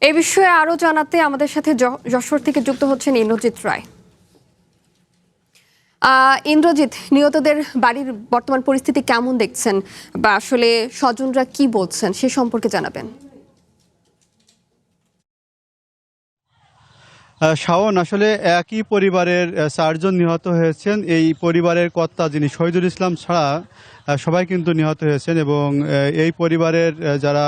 এই বিষয়ে আরো জানাতে আমাদের সাথে যশোর থেকে যুক্ত হচ্ছেন ইন্দ্রজিৎ রায়। ইন্দ্রজিৎ, নিহতদের বাড়ির বর্তমান পরিস্থিতি কেমন দেখছেন বা আসলে স্বজনরা কি বলছেন সে সম্পর্কে জানাবেন। শাওন, আসলে একই পরিবারের 4 জন নিহত হয়েছেন। এই পরিবারের কর্তা যিনি শহীদুল ইসলাম ছাড়া সবাই কিন্তু নিহত হয়েছেন এবং এই পরিবারের যারা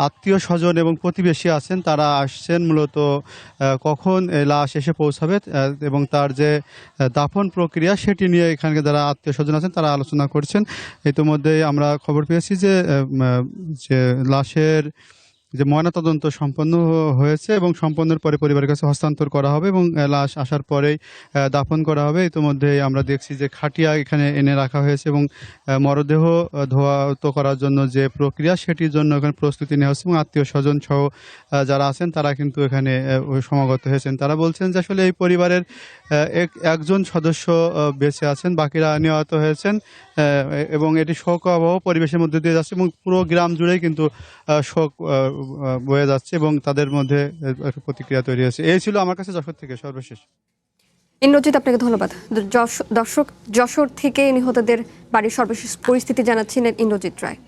আত্মীয় স্বজন এবং প্রতিবেশী আছেন তারা আসছেন মূলত কখন লাশ এসে পৌঁছাবে এবং তার যে দাফন প্রক্রিয়া সেটি নিয়ে এখানকে যারা আত্মীয় স্বজন আছেন তারা আলোচনা করছেন। ইতিমধ্যেই আমরা খবর পেয়েছি যে লাশের যে ময়নাতদন্ত সম্পন্ন হয়েছে এবং সম্পন্নের পরে পরিবারের কাছে হস্তান্তর করা হবে এবং লাশ আসার পরেই দাফন করা হবে। ইতিমধ্যেই আমরা দেখছি যে খাটিয়া এখানে এনে রাখা হয়েছে এবং মরদেহ ধোয়াত করার জন্য যে প্রক্রিয়া সেটির জন্য এখানে প্রস্তুতি নেওয়া হচ্ছে এবং আত্মীয় স্বজন সহ যারা আছেন তারা কিন্তু এখানে সমাগত হয়েছেন। তারা বলছেন যে আসলে এই পরিবারের একজন সদস্য বেঁচে আছেন, বাকিরা নিহত হয়েছেন এবং এটি শোকাবহ পরিবেশের মধ্যে দিয়ে যাচ্ছে এবং পুরো গ্রাম জুড়েই কিন্তু শোক বয়ে যাচ্ছে এবং তাদের মধ্যে একটা প্রতিক্রিয়া তৈরি হয়েছে। এই ছিল আমার কাছে যশোর থেকে সর্বশেষ। ইন্দ্রজিৎ, আপনাকে ধন্যবাদ। যশোর থেকে নিহতদের বাড়ির সর্বশেষ পরিস্থিতি জানাচ্ছিলেন ইন্দ্রজিৎ রায়।